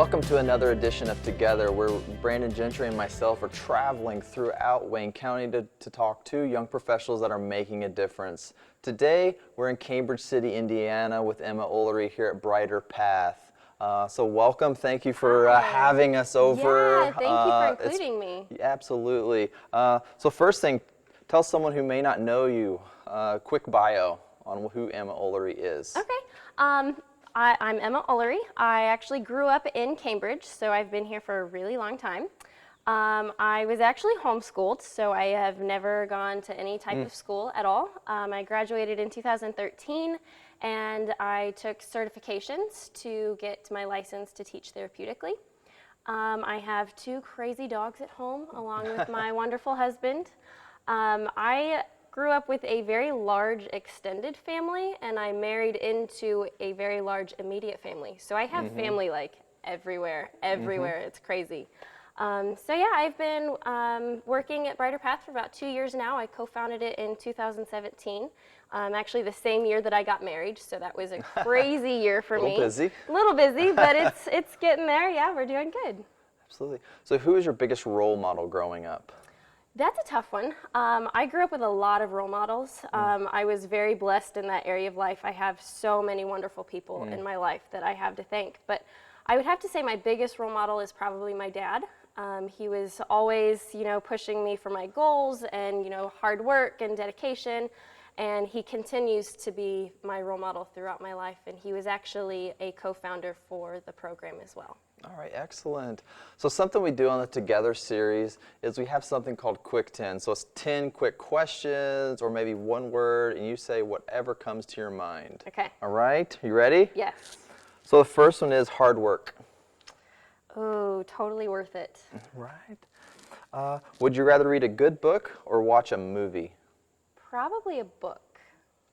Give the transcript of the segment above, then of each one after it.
Welcome to another edition of Together, where Brandon Gentry and myself are traveling throughout Wayne County to talk to young professionals that are making a difference. Today, we're in Cambridge City, Indiana with Emma Ullery here at Brighter Path. So welcome. Thank you for having us over. Yeah, thank you for including me. Absolutely. So first thing, tell someone who may not know you, a quick bio on who Emma Ullery is. Okay. I'm Emma Ullery. I actually grew up in Cambridge, so I've been here for a really long time. I was actually homeschooled, so I have never gone to any type of school at all. I graduated in 2013, and I took certifications to get my license to teach therapeutically. I have 2 crazy dogs at home, along with my wonderful husband. I grew up with a very large extended family, and I married into a very large immediate family. So I have family like everywhere. It's crazy. So yeah, I've been working at Brighter Path for about 2 years now. I co-founded it in 2017, actually the same year that I got married. So that was a crazy year for me. A little busy, but it's getting there. Yeah, we're doing good. Absolutely. So who is your biggest role model growing up? That's a tough one. I grew up with a lot of role models. I was very blessed in that area of life. I have so many wonderful people in my life that I have to thank. But I would have to say my biggest role model is probably my dad. He was always, pushing me for my goals and, hard work and dedication. And he continues to be my role model throughout my life. And he was actually a co-founder for the program as well. All right, excellent. So something we do on the Together series is we have something called Quick 10. So it's 10 quick questions or maybe one word, and you say whatever comes to your mind. Okay. All right, you ready? Yes. So the first one is hard work. Oh, totally worth it. Right. Would you rather read a good book or watch a movie? Probably a book.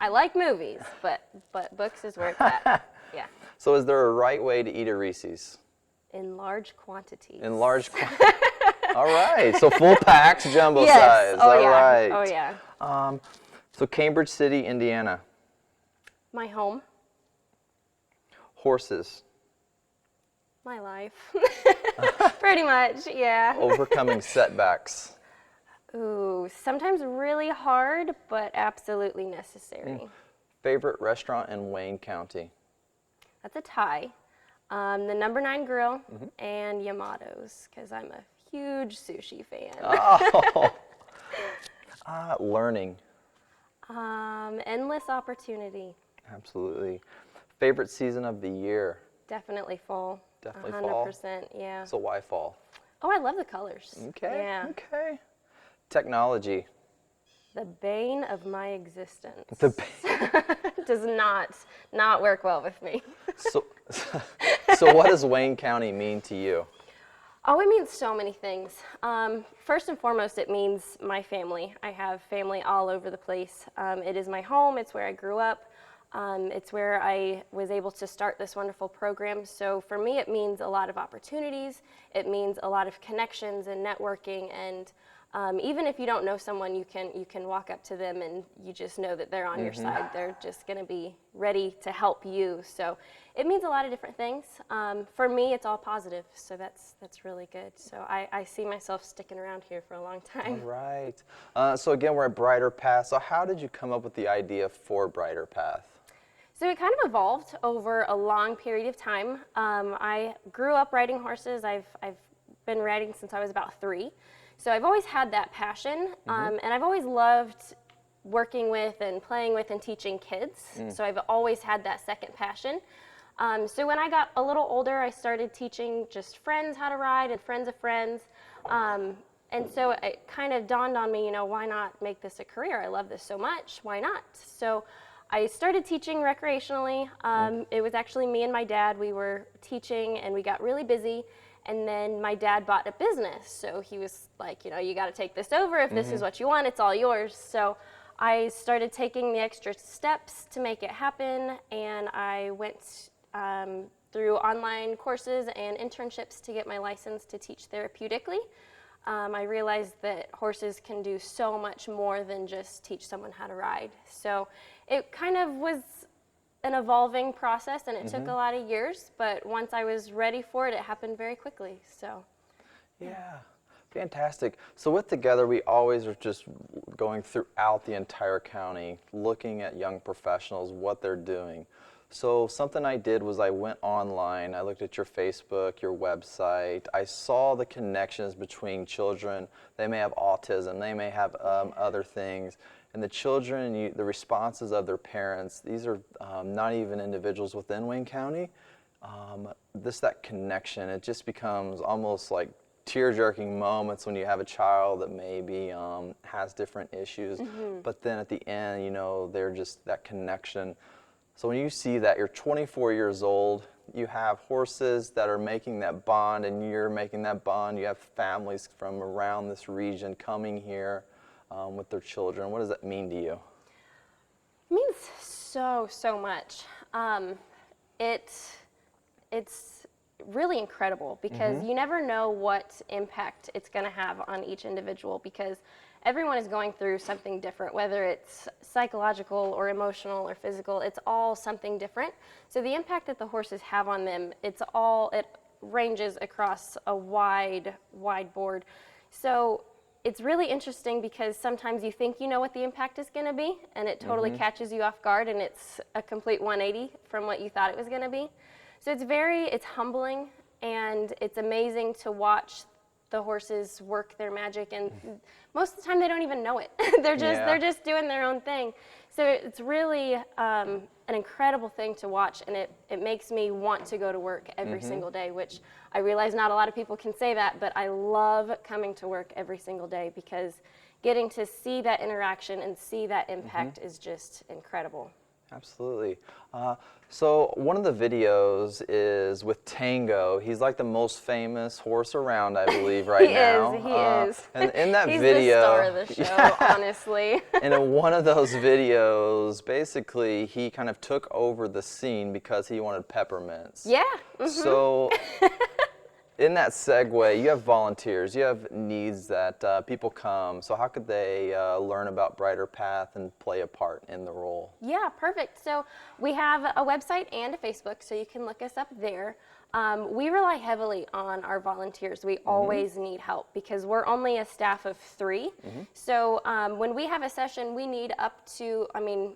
I like movies, but books is where it's at. Yeah. So is there a right way to eat a Reese's? In large quantities. In large quantities. All right. So full packs, jumbo yes. size. Oh, all yeah. right. Oh, yeah. So Cambridge City, Indiana. My home. Horses. My life. Pretty much, yeah. Overcoming setbacks. Ooh, sometimes really hard, but absolutely necessary. Favorite restaurant in Wayne County? That's a tie. The Number 9 Grill and Yamato's, because I'm a huge sushi fan. Oh. Learning. Endless opportunity. Absolutely. Favorite season of the year? Definitely fall. Definitely fall? 100%, yeah. So why fall? Oh, I love the colors. Okay. Yeah. Okay. Technology. The bane of my existence. The bane. Does not work well with me. So what does Wayne County mean to you? Oh, it means so many things. First and foremost, it means my family. I have family all over the place. It is my home. It's where I grew up. It's where I was able to start this wonderful program. So for me, it means a lot of opportunities. It means a lot of connections and networking. And even if you don't know someone, you can walk up to them and you just know that they're on your side. They're just going to be ready to help you. So it means a lot of different things. For me, it's all positive. So that's really good. So I see myself sticking around here for a long time. All right. So again, we're at Brighter Path. So how did you come up with the idea for Brighter Path? So it kind of evolved over a long period of time. I grew up riding horses. I've been riding since I was about 3. So I've always had that passion, and I've always loved working with and playing with and teaching kids. So I've always had that second passion. So when I got a little older, I started teaching just friends how to ride and friends of friends. And so it kind of dawned on me, why not make this a career? I love this so much. Why not? So I started teaching recreationally. It was actually me and my dad. We were teaching, and we got really busy. And then my dad bought a business. So he was like, you got to take this over. If this is what you want, it's all yours. So I started taking the extra steps to make it happen. And I went through online courses and internships to get my license to teach therapeutically. I realized that horses can do so much more than just teach someone how to ride. So it kind of was an evolving process, and it took a lot of years, but once I was ready for it, it happened very quickly, so. Yeah, fantastic. So with Together, we always are just going throughout the entire county, looking at young professionals, what they're doing. So something I did was I went online, I looked at your Facebook, your website, I saw the connections between children. They may have autism, they may have other things, and the children, the responses of their parents, these are not even individuals within Wayne County. That connection, it just becomes almost like tear-jerking moments when you have a child that maybe has different issues, but then at the end, you know, they're just that connection. So when you see that, you're 24 years old, you have horses that are making that bond, and you're making that bond, you have families from around this region coming here with their children. What does that mean to you? It means so much. It's really incredible because you never know what impact it's going to have on each individual, because everyone is going through something different, whether it's psychological or emotional or physical. It's all something different. So the impact that the horses have on them, it ranges across a wide board. So it's really interesting because sometimes you think you know what the impact is going to be, and it totally catches you off guard, and it's a complete 180 from what you thought it was going to be. So it's humbling, and it's amazing to watch the horses work their magic, and most of the time they don't even know it. They're just doing their own thing. So it's really an incredible thing to watch, and it makes me want to go to work every single day, which I realize not a lot of people can say that, but I love coming to work every single day because getting to see that interaction and see that impact is just incredible. Absolutely. So one of the videos is with Tango. He's like the most famous horse around, I believe, right now. He is. And in that He's video, the star of the show, honestly. and in one of those videos, basically, he kind of took over the scene because he wanted peppermints. Yeah. So in that segue, you have volunteers, you have needs that people come. So how could they learn about Brighter Path and play a part in the role? Yeah, perfect. So we have a website and a Facebook, so you can look us up there. We rely heavily on our volunteers. We always need help because we're only a staff of 3. So when we have a session, we need up to,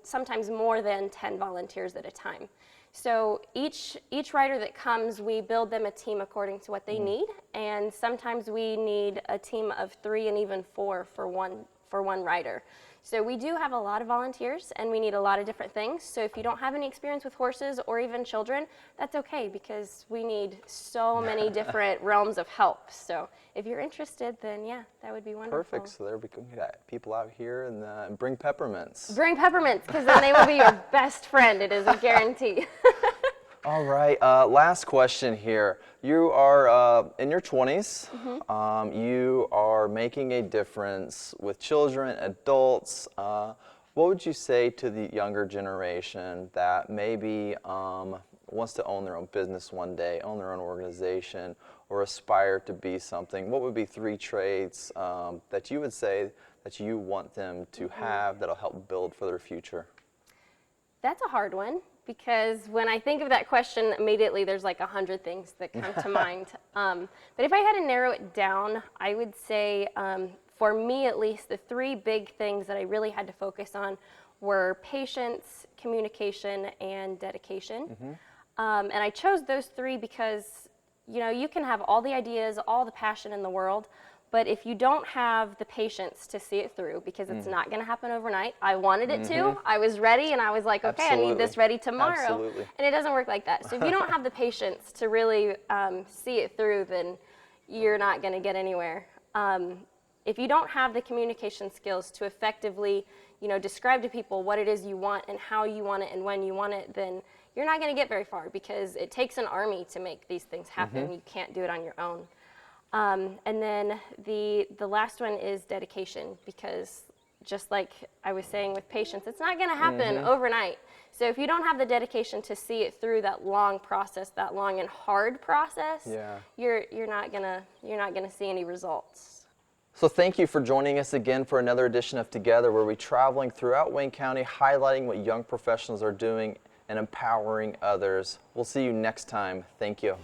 sometimes more than 10 volunteers at a time. So each rider that comes, we build them a team according to what they need, and sometimes we need a team of 3 and even 4 for one rider. So we do have a lot of volunteers, and we need a lot of different things. So if you don't have any experience with horses or even children, that's okay, because we need so many different realms of help. So if you're interested, then yeah, that would be wonderful. Perfect. So there we can get people out here and bring peppermints. Bring peppermints, because then they will be your best friend. It is a guarantee. All right, last question here. You are in your 20s. You are making a difference with children, adults. What would you say to the younger generation that maybe wants to own their own business one day, own their own organization, or aspire to be something? What would be 3 traits that you would say that you want them to have that'll help build for their future? That's a hard one, because when I think of that question, immediately there's like 100 things that come to mind. But if I had to narrow it down, I would say, for me at least, the 3 big things that I really had to focus on were patience, communication, and dedication. And I chose those 3 because, you can have all the ideas, all the passion in the world, but if you don't have the patience to see it through, because it's not going to happen overnight. I wanted it to. I was ready, and I was like, okay, I need this ready tomorrow. Absolutely. And it doesn't work like that. So if you don't have the patience to really see it through, then you're not going to get anywhere. If you don't have the communication skills to effectively, describe to people what it is you want and how you want it and when you want it, then you're not going to get very far, because it takes an army to make these things happen. You can't do it on your own. And then the last one is dedication, because just like I was saying with patience, it's not going to happen overnight. So if you don't have the dedication to see it through that long process, that long and hard process, you're not gonna see any results. So thank you for joining us again for another edition of Together, where we're traveling throughout Wayne County, highlighting what young professionals are doing and empowering others. We'll see you next time. Thank you.